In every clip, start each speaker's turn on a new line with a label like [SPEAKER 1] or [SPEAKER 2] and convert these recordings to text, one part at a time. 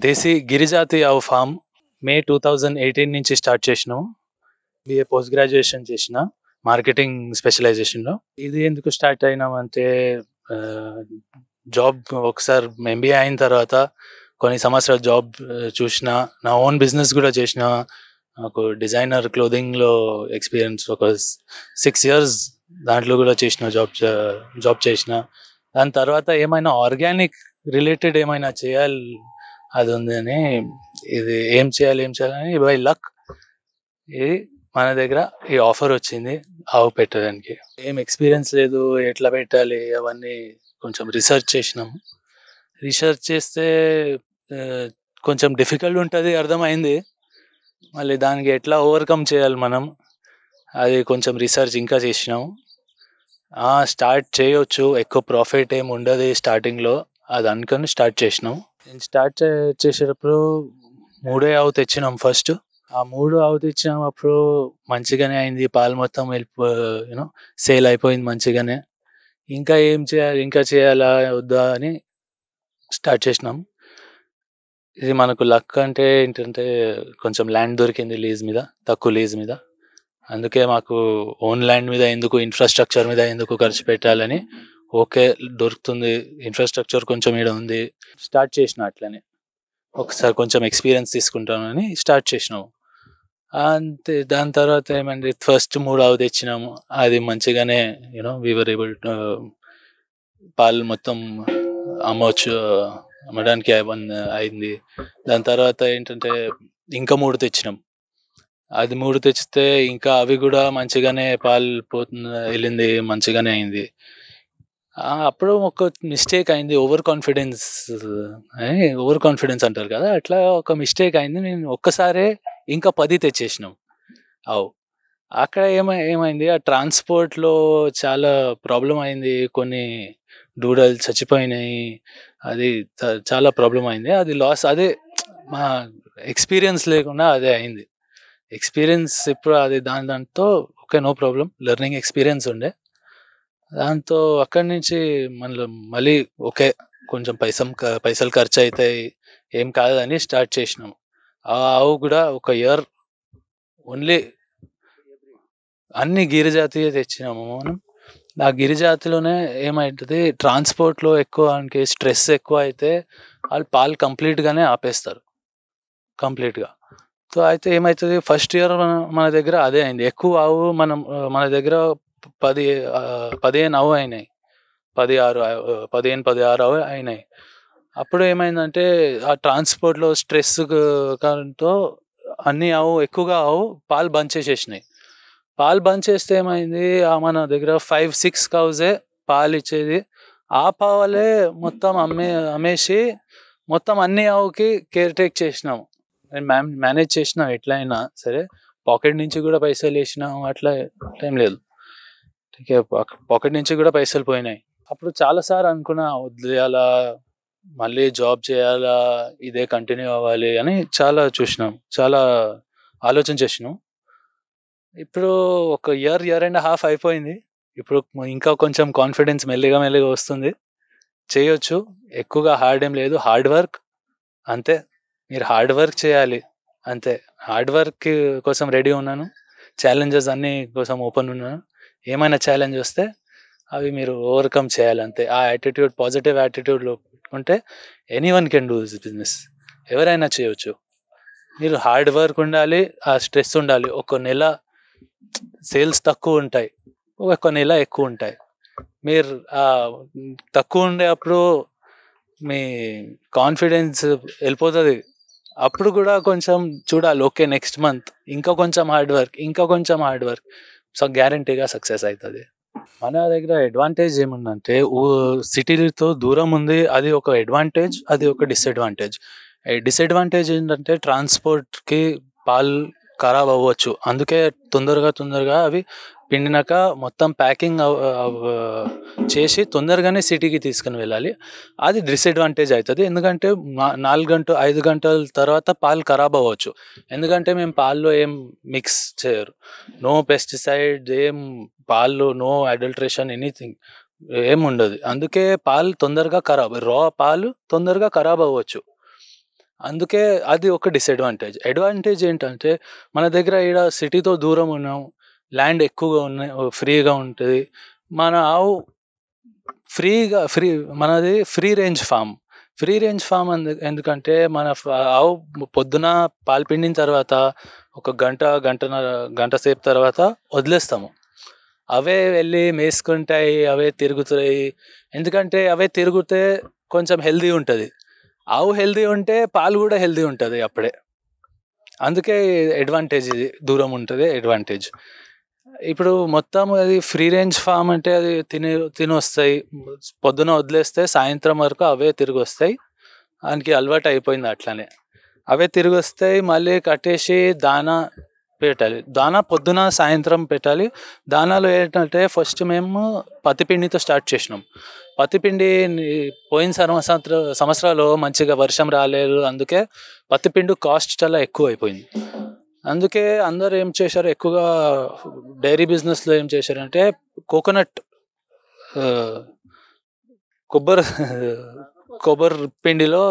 [SPEAKER 1] దేశీ గిరిజాతి ఆవు ఫామ్ మే 2018 నుంచి స్టార్ట్ చేసినాము. బిఏ పోస్ట్ గ్రాడ్యుయేషన్ చేసిన మార్కెటింగ్ స్పెషలైజేషన్లో. ఇది ఎందుకు స్టార్ట్ అయినామంటే జాబ్ ఒకసారి ఎంబీఏ అయిన తర్వాత కొన్ని సంవత్సరాలు జాబ్ చూసిన, నా ఓన్ బిజినెస్ కూడా చేసిన. నాకు డిజైనర్ క్లోదింగ్లో ఎక్స్పీరియన్స్ ఒక 6 years దాంట్లో కూడా చేసిన, జాబ్ చేసిన. దాని తర్వాత ఏమైనా ఆర్గానిక్ రిలేటెడ్ ఏమైనా చేయాలి అది ఉంది అని, ఇది ఏం చేయాలని బై లక్ ఇది మన దగ్గర ఈ ఆఫర్ వచ్చింది ఆవు పెట్టడానికి. ఏం ఎక్స్పీరియన్స్ లేదు, ఎట్లా పెట్టాలి అవన్నీ కొంచెం రీసెర్చ్ చేసినాము. రీసెర్చ్ చేస్తే కొంచెం డిఫికల్ట్ ఉంటుంది అర్థమైంది. మళ్ళీ దానికి ఎట్లా ఓవర్కమ్ చేయాలి మనం, అది కొంచెం రీసెర్చ్ ఇంకా చేసినాము. స్టార్ట్ చేయొచ్చు, ఎక్కువ ప్రాఫిట్ ఏమి ఉండదు స్టార్టింగ్లో, అది అనుకొని స్టార్ట్ చేసినాం. నేను స్టార్ట్ చేసేటప్పుడు 3 ఆవు తెచ్చినాం ఫస్ట్. ఆ 3 ఆవు తెచ్చినప్పుడు మంచిగానే అయింది, పాలు మొత్తం సేల్ అయిపోయింది మంచిగానే. ఇంకా ఏం చేయాలి, ఇంకా చేయాలా వద్దా అని స్టార్ట్ చేసినాం. ఇది మనకు లక్ అంటే ఏంటంటే కొంచెం ల్యాండ్ దొరికింది లీజ్ మీద, తక్కువ లీజ్ మీద. అందుకే మాకు ఓన్ ల్యాండ్ మీద ఎందుకు, ఇన్ఫ్రాస్ట్రక్చర్ మీద ఎందుకు ఖర్చు పెట్టాలని, ఓకే దొరుకుతుంది ఇన్ఫ్రాస్ట్రక్చర్ కొంచెం ఈడ ఉంది, స్టార్ట్ చేసిన. అట్లనే ఒకసారి కొంచెం ఎక్స్పీరియన్స్ తీసుకుంటామని స్టార్ట్ చేసినాము. అంతే. దాని తర్వాత ఏమంటే ఫస్ట్ 3 ఆవు తెచ్చినాము, అది మంచిగానే వీవర్ ఏబుల్ పాలు మొత్తం అమ్మడానికి అయింది. దాని తర్వాత ఏంటంటే ఇంకా 3 తెచ్చినాం. అది 3 తెచ్చితే ఇంకా అవి కూడా మంచిగానే పాలు వెళ్ళింది, మంచిగానే అయింది. అప్పుడు ఒక మిస్టేక్ అయింది, ఓవర్ కాన్ఫిడెన్స్ అంటారు కదా, అట్లా ఒక మిస్టేక్ అయింది. నేను ఒక్కసారే ఇంకా 10 తెచ్చేసినాం ఆవు. అక్కడ ఏమైంది, ఆ ట్రాన్స్పోర్ట్లో చాలా ప్రాబ్లం అయింది. కొన్ని దూడలు చచ్చిపోయినాయి, అది చాలా ప్రాబ్లం అయింది. అది లాస్, అదే మా ఎక్స్పీరియన్స్ లేకుండా అదే అయింది. ఎక్స్పీరియన్స్ ఇప్పుడు అది దాంతో okay, no problem, learning experience ఉండే. దాంతో అక్కడి నుంచి మళ్ళీ ఓకే, కొంచెం పైసలు ఖర్చు అవుతాయి, ఏం కాదని స్టార్ట్ చేసినాం. ఆ ఆవు కూడా ఒక ఇయర్ ఓన్లీ అన్ని గిరిజాతియే తెచ్చినాము మనం. ఆ గిరిజాతిలోనే ఏమవుతుంది, ట్రాన్స్పోర్ట్లో ఎక్కువ స్ట్రెస్ ఎక్కువ అయితే వాళ్ళు పాలు కంప్లీట్గానే ఆపేస్తారు, కంప్లీట్గా. సో అయితే ఏమవుతుంది, ఫస్ట్ ఇయర్ మన దగ్గర అదే అయింది. ఎక్కువ ఆవు మన దగ్గర 15 ఆవు అయినాయి, 16 ఆవు అయినాయి. అప్పుడు ఏమైందంటే ఆ ట్రాన్స్పోర్ట్లో స్ట్రెస్ కారణంతో ఎక్కువగా ఆవు పాలు బంద్ చేసేసినాయి. పాలు బంద్ చేస్తే ఏమైంది, మన దగ్గర 5-6 కౌజే పాలు ఇచ్చేది. ఆ పాలే మొత్తం అమ్మేసి మొత్తం అన్ని ఆవుకి కేర్ టేక్ చేసినాము. నేను మేనేజ్ చేసినాం ఎట్లయినా సరే, పాకెట్ నుంచి కూడా పైసలు వేసినాం, అట్లా ఏం లేదు. పాకెట్ నుంచి కూడా పైసలు పోయినాయి. అప్పుడు చాలాసార్లు అనుకున్నా, వదిలేయాలా, మళ్ళీ జాబ్ చేయాలా, ఇదే కంటిన్యూ అవ్వాలి అని చాలా చూసినాం, చాలా ఆలోచన చేసినాం. ఇప్పుడు ఒక ఇయర్ అండ్ హాఫ్ అయిపోయింది. ఇప్పుడు ఇంకా కొంచెం కాన్ఫిడెన్స్ మెల్లిగా వస్తుంది. చేయొచ్చు, ఎక్కువగా హార్డ్ ఏం లేదు, హార్డ్ వర్క్ అంతే. మీరు హార్డ్ వర్క్ చేయాలి అంతే. హార్డ్ వర్క్ కోసం రెడీ ఉన్నాను, ఛాలెంజెస్ అన్ని కోసం ఓపెన్ ఉన్నాను. ఏమైనా ఛాలెంజ్ వస్తే అవి మీరు ఓవర్కమ్ చేయాలి అంతే. ఆ యాటిట్యూడ్, పాజిటివ్ యాటిట్యూడ్లో పెట్టుకుంటే anyone can do this business, ఎవరైనా చేయొచ్చు. మీరు హార్డ్ వర్క్ ఉండాలి, ఆ స్ట్రెస్ ఉండాలి. ఒక నెల సేల్స్ తక్కువ ఉంటాయి, ఒక నెల ఎక్కువ ఉంటాయి. మీరు తక్కువ ఉండే అప్పుడు మీ కాన్ఫిడెన్స్ వెళ్ళిపోతుంది. అప్పుడు కూడా కొంచెం చూడాలి, ఓకే నెక్స్ట్ మంత్ ఇంకా కొంచెం హార్డ్ వర్క్, సో గ్యారంటీగా సక్సెస్ అవుతుంది. మన దగ్గర అడ్వాంటేజ్ ఏముందంటే, సిటీతో దూరం ఉంది, అది ఒక అడ్వాంటేజ్, అది ఒక డిసడ్వాంటేజ్. డిసడ్వాంటేజ్ ఏంటంటే ట్రాన్స్పోర్ట్కి పాలు ఖరాబ్ అవ్వచ్చు, అందుకే తొందరగా అవి పిండినాక మొత్తం ప్యాకింగ్ చేసి తొందరగానే సిటీకి తీసుకుని వెళ్ళాలి. అది డిసడ్వాంటేజ్ అవుతుంది. ఎందుకంటే 4-5 గంటల తర్వాత పాలు ఖరాబ్ అవ్వచ్చు. ఎందుకంటే మేము పాల్లో ఏం మిక్స్ చేయరు, నో పెస్టిసైడ్, ఏం పాలు నో అడల్ట్రేషన్, ఎనీథింగ్ ఏం ఉండదు. అందుకే పాలు తొందరగా ఖరాబ్, రా పాలు తొందరగా ఖరాబ్ అవ్వచ్చు. అందుకే అది ఒక డిసడ్వాంటేజ్. అడ్వాంటేజ్ ఏంటంటే మన దగ్గర ఈడ సిటీతో దూరం ఉన్నాం, ల్యాండ్ ఎక్కువగా ఉన్నాయి, ఫ్రీగా ఉంటుంది. మన ఆవు ఫ్రీ మనది free range farm. Free range farm ఎందుకంటే మన ఆవు పొద్దున పాలు పిండిన తర్వాత ఒక గంట సేపు తర్వాత వదిలేస్తాము. అవే వెళ్ళి మేసుకుంటాయి, అవే తిరుగుతాయి. ఎందుకంటే అవే తిరిగితే కొంచెం హెల్దీ ఉంటుంది. ఆవు హెల్దీ ఉంటే పాలు కూడా హెల్దీ ఉంటుంది అప్పుడే. అందుకే అడ్వాంటేజ్, ఇది దూరం ఉంటుంది అడ్వాంటేజ్. ఇప్పుడు మొత్తం అది ఫ్రీ రేంజ్ ఫామ్ అంటే అది తిని వస్తాయి, పొద్దున వదిలేస్తే సాయంత్రం వరకు అవే తిరిగి వస్తాయి. దానికి అలవాటు అయిపోయింది అట్లనే. అవే తిరిగి వస్తాయి, మళ్ళీ కట్టేసి దానా పెట్టాలి. దానా పొద్దున సాయంత్రం పెట్టాలి. దానాలో ఏంటంటే ఫస్ట్ మేము పత్తిపిండితో స్టార్ట్ చేసినాం. పత్తిపిండి పోయిన సంవత్సరాలు మంచిగా వర్షం రాలేదు, అందుకే పత్తిపిండి కాస్ట్ చాలా ఎక్కువ అయిపోయింది. అందుకే అందరు ఏం చేశారు, ఎక్కువగా డైరీ బిజినెస్లో ఏం చేశారంటే కోకోనట్ కొబ్బరి పిండిలో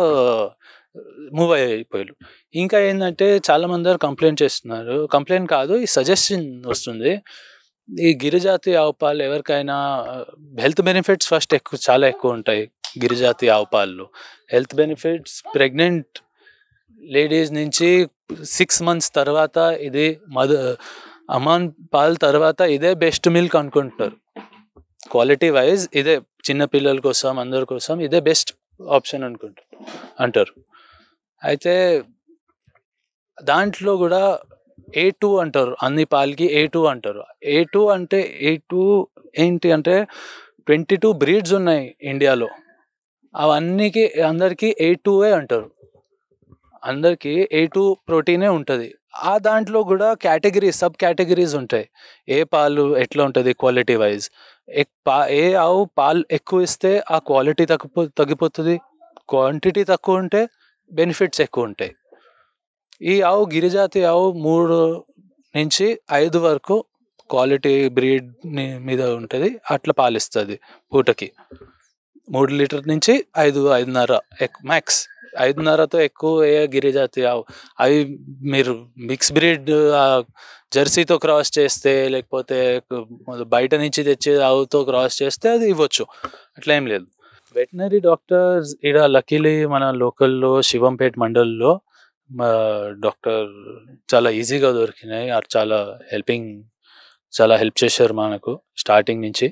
[SPEAKER 1] మూవ్ అయిపోయారు. ఇంకా ఏంటంటే చాలామంది కంప్లైంట్ చేస్తున్నారు, కంప్లైంట్ కాదు, ఈ సజెషన్ వస్తుంది. ఈ గిరిజాతి ఆవు పాలు ఎవరికైనా హెల్త్ బెనిఫిట్స్ ఫస్ట్ చాలా ఎక్కువ ఉంటాయి గిరిజాతి ఆవు పాలు. హెల్త్ బెనిఫిట్స్ ప్రెగ్నెంట్ లేడీస్ నుంచి 6 months తర్వాత ఇది అమాన్ పాలు తర్వాత ఇదే బెస్ట్ మిల్క్ అనుకుంటున్నారు. క్వాలిటీ వైజ్ ఇదే చిన్నపిల్లల కోసం అందరి కోసం ఇదే బెస్ట్ ఆప్షన్ అంటారు. అయితే దాంట్లో కూడా A2 అంటారు, అన్ని పాలకి A2 అంటారు. A2 అంటే A2 ఏంటి అంటే 22 బ్రీడ్స్ ఉన్నాయి ఇండియాలో. అవన్నీకి అందరికీ A2 అంటారు. అందరికీ A2 ప్రోటీనే ఉంటుంది. ఆ దాంట్లో కూడా సబ్ కేటగిరీస్ ఉంటాయి. ఏ పాలు ఎట్లా ఉంటుంది క్వాలిటీ వైజ్. ఏ ఆవు పాలు ఎక్కువ ఇస్తే ఆ క్వాలిటీ తగ్గిపోతుంది, క్వాంటిటీ తక్కువ ఉంటే బెనిఫిట్స్ ఎక్కువ ఉంటాయి. ఈ ఆవు గిరిజాతి ఆవు 3 నుంచి 5 వరకు క్వాలిటీ బ్రీడ్ మీద ఉంటుంది, అట్లా పాలిస్తుంది పూటకి. 3 లీటర్ నుంచి 5.5 మ్యాక్స్. 5.5తో ఎక్కువ ఏ గిరిజాతి ఆవు. అవి మీరు మిక్స్ బ్రీడ్ జెర్సీతో క్రాస్ చేస్తే, లేకపోతే బయట నుంచి తెచ్చే ఆవుతో క్రాస్ చేస్తే అది ఇవ్వచ్చు, అట్లా ఏం లేదు. వెటనరీ డాక్టర్స్ ఇక్కడ లక్కీలీ మన లోకల్లో శివంపేట్ మండల్లో డాక్టర్ చాలా ఈజీగా దొరికినాయి. చాలా హెల్ప్ చేశారు మనకు స్టార్టింగ్ నుంచి.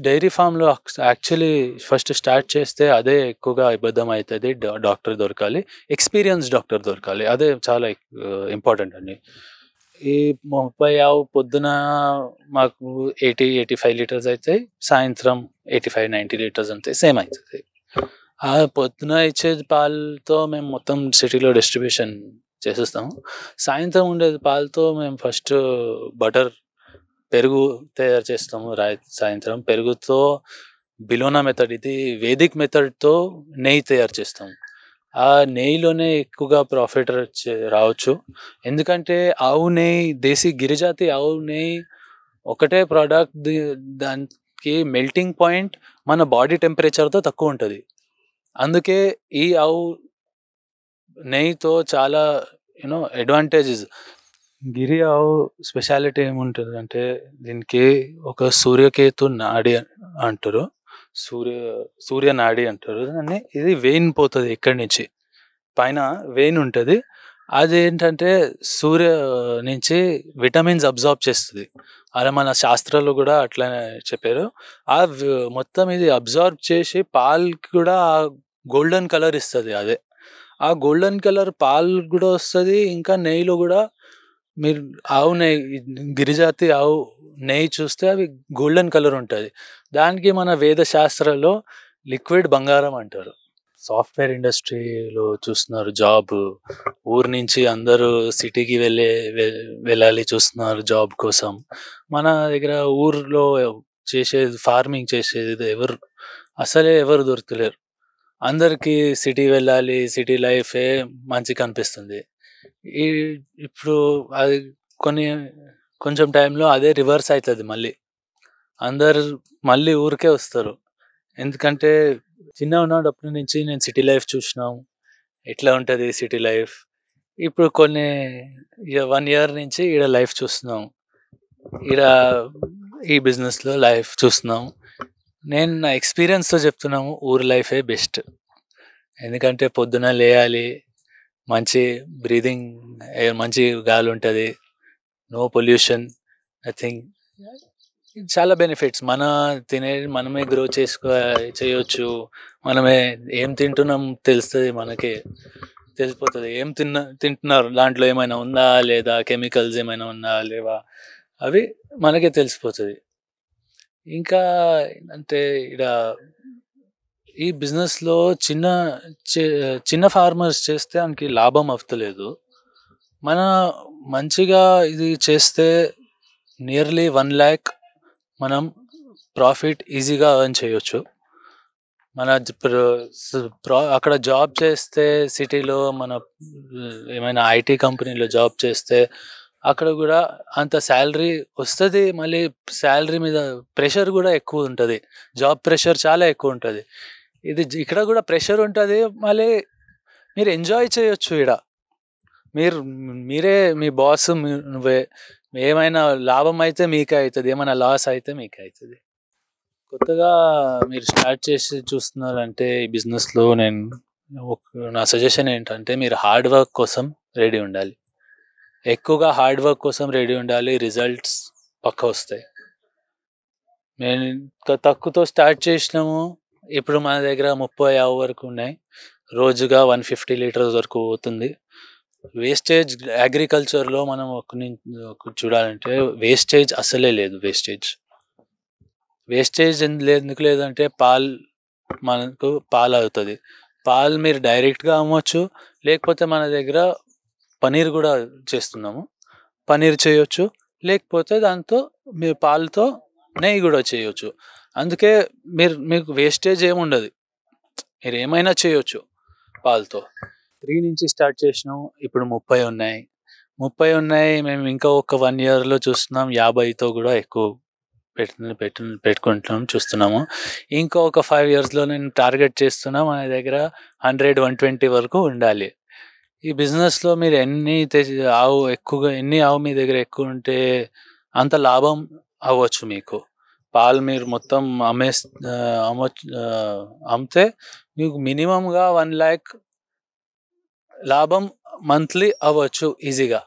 [SPEAKER 1] డైరీ ఫామ్లో యాక్చువల్లీ ఫస్ట్ స్టార్ట్ చేస్తే అదే ఎక్కువగా ఇబ్బంది అవుతుంది. డాక్టర్ దొరకాలి, ఎక్స్పీరియన్స్ డాక్టర్ దొరకాలి, అదే చాలా ఇంపార్టెంట్ అండి. ఈ 30 ఆవు పొద్దున మాకు 80-85 లీటర్స్ అవుతాయి, సాయంత్రం 85-90 లీటర్స్ అంతే, సేమ్ అవుతుంది. ఆ పొద్దున ఇచ్చే పాలతో మేము మొత్తం సిటీలో డిస్ట్రిబ్యూషన్ చేసేస్తాము. సాయంత్రం ఉండే పాలతో మేము ఫస్ట్ పెరుగు తయారు చేస్తాము. సాయంత్రం పెరుగుతో బిలోనా మెథడ్, ఇది వేదిక్ మెథడ్తో నెయ్యి తయారు చేస్తాము. ఆ నెయ్యిలోనే ఎక్కువగా ప్రాఫిట్ రావచ్చు. ఎందుకంటే ఆవు నెయ్యి, దేశీ గిరిజాతి ఆవు నెయ్యి ఒకటే ప్రోడక్ట్, దానికి మెల్టింగ్ పాయింట్ మన బాడీ టెంపరేచర్తో తక్కువ ఉంటుంది. అందుకే ఈ ఆవు నెయ్యితో చాలా అడ్వాంటేజెస్. గిరి ఆవు స్పెషాలిటీ ఏముంటుంది అంటే దీనికి ఒక సూర్యకేతు నాడి అంటారు, సూర్య నాడి అంటారు దాన్ని. ఇది వెయిన్ పోతుంది ఇక్కడి నుంచి, పైన వెయిన్ ఉంటుంది. అది ఏంటంటే సూర్య నుంచి విటమిన్స్ అబ్జార్బ్ చేస్తుంది. అలా మన శాస్త్రాలు కూడా అట్లనే చెప్పారు. మొత్తం ఇది అబ్జార్బ్ చేసి పాలకి కూడా గోల్డెన్ కలర్ ఇస్తుంది. అదే ఆ గోల్డెన్ కలర్ పాలు కూడా వస్తుంది. ఇంకా నెయ్యిలో కూడా మీరు ఆవు నెయ్యి, గిరిజాతి ఆవు నెయ్యి చూస్తే అవి గోల్డెన్ కలర్ ఉంటుంది. దానికి మన వేద శాస్త్రాల్లో లిక్విడ్ బంగారం అంటారు. సాఫ్ట్వేర్ ఇండస్ట్రీలో చూస్తున్నారు జాబ్, ఊరు నుంచి అందరూ సిటీకి వెళ్ళాలి చూస్తున్నారు జాబ్ కోసం. మన దగ్గర ఊర్లో చేసేది ఫార్మింగ్ చేసేది ఎవరు దొరకలేరు. అందరికీ సిటీ వెళ్ళాలి, సిటీ లైఫే మంచిగా అనిపిస్తుంది. ఇప్పుడు అది కొంచెం టైంలో అదే రివర్స్ అవుతుంది. అందరు మళ్ళీ ఊరికే వస్తారు. ఎందుకంటే చిన్నగా ఉన్నప్పటి నుంచి నేను సిటీ లైఫ్ చూసినాం. ఎట్లా ఉంటది సిటీ లైఫ్. ఇప్పుడు కొన్ని 1 ఇయర్ నుంచి ఈడ లైఫ్ చూస్తున్నాం. ఈడ ఈ బిజినెస్‌లో లైఫ్ చూస్తున్నాం. నేను నా ఎక్స్‌పీరియన్స్‌తో చెప్తున్నాము. ఊరు లైఫే బెస్ట్. ఎందుకంటే పొద్దున లేయాలి. మంచి బ్రీతింగ్ ఎయిర్, మంచి గాలి ఉంటది. No pollution, nothing. చాలా బెనిఫిట్స్. తినేది మనమే గ్రో చేయొచ్చు. మనమే ఏం తింటున్నాం తెలుస్తది మనకే. తెలిసిపోతది. ఏం తింటున్నారు, దాంట్లో ఏమైనా ఉందా లేదా, కెమికల్స్ ఏమైనా ఉన్నాయా లేవా, అవి మనకే తెలిసిపోతది. ఇంకా అంటే ఈడ ఈ బిజినెస్‌లో చిన్న చి చిన్న ఫార్మర్స్ చేస్తే ఆనికి లాభం అవ్వలేదు. మన మంచిగా ఇది చేస్తే నియర్లీ 1,00,000 మనం ప్రాఫిట్ ఈజీగా ఎర్న్ చేయొచ్చు. మన అక్కడ జాబ్ చేస్తే సిటీలో ఏమైనా ఐటీ కంపెనీలో జాబ్ చేస్తే అక్కడ కూడా అంత శాలరీ వస్తది. మళ్ళీ శాలరీ మీద ప్రెషర్ కూడా ఎక్కువ ఉంటది. జాబ్ ప్రెషర్ చాలా ఎక్కువ ఉంటది. ఇక్కడ కూడా ప్రెషర్ ఉంటది. మళ్ళీ మీరు ఎంజాయ్ చేయొచ్చు ఈడ. మీరే మీ బాస్, నువ్వే. ఏమైనా లాభం అయితే మీకే అయితది. ఏమైనా లాస్ అయితే మీకే అయితది. కొత్తగా మీరు స్టార్ట్ చేసి చూస్తున్నారంటే ఈ బిజినెస్‌లో నా సజెషన్ ఏంటంటే మీరు హార్డ్ వర్క్ కోసం రెడీ ఉండాలి. ఎక్కువగా హార్డ్ వర్క్ కోసం రెడీ ఉండాలి. రిజల్ట్స్ పక్కా వస్తాయి. మేము తక్కువతో స్టార్ట్ చేసినాము. ఇప్పుడు మన దగ్గర 30-50 వరకు ఉన్నాయి. రోజుగా 150 లీటర్స్ వరకు పోతుంది. వేస్టేజ్ అగ్రికల్చర్‌లో మనం చూడాలంటే వేస్టేజ్ అసలే లేదు. వేస్టేజ్ ఎందుకు లేదంటే మనకు పాలు అవుతుంది. పాలు మీరు డైరెక్ట్గా అమ్మొచ్చు. లేకపోతే మన దగ్గర పనీర్ కూడా చేస్తున్నాము. పనీర్ చేయొచ్చు. లేకపోతే దాంతో మీరు పాలతో నెయ్యి కూడా చేయొచ్చు. అందుకే మీకు వేస్టేజ్ ఏముండదు. మీరు ఏమైనా చేయొచ్చు పాలతో. 3 నుంచి స్టార్ట్ చేసినాం. ఇప్పుడు 30 ఉన్నాయి. మేము ఇంకా ఒక 1 ఇయర్‌లో చూస్తున్నాం 50తో కూడా ఎక్కువ పెట్టుకుంటున్నాం చూస్తున్నాము. ఇంకా ఒక 5 ఇయర్స్‌లో నేను టార్గెట్ చేస్తున్నా మన దగ్గర 100, 120 వరకు ఉండాలి. ఈ బిజినెస్‌లో మీరు ఎన్ని ఆవు మీ దగ్గర ఎక్కువ ఉంటే అంత లాభం అవ్వచ్చు మీకు. పాలు మీరు మొత్తం అమ్మితే మీకు మినిమమ్‌గా 1,00,000 లాభం మంత్లీ అవ్వచ్చు ఈజీగా.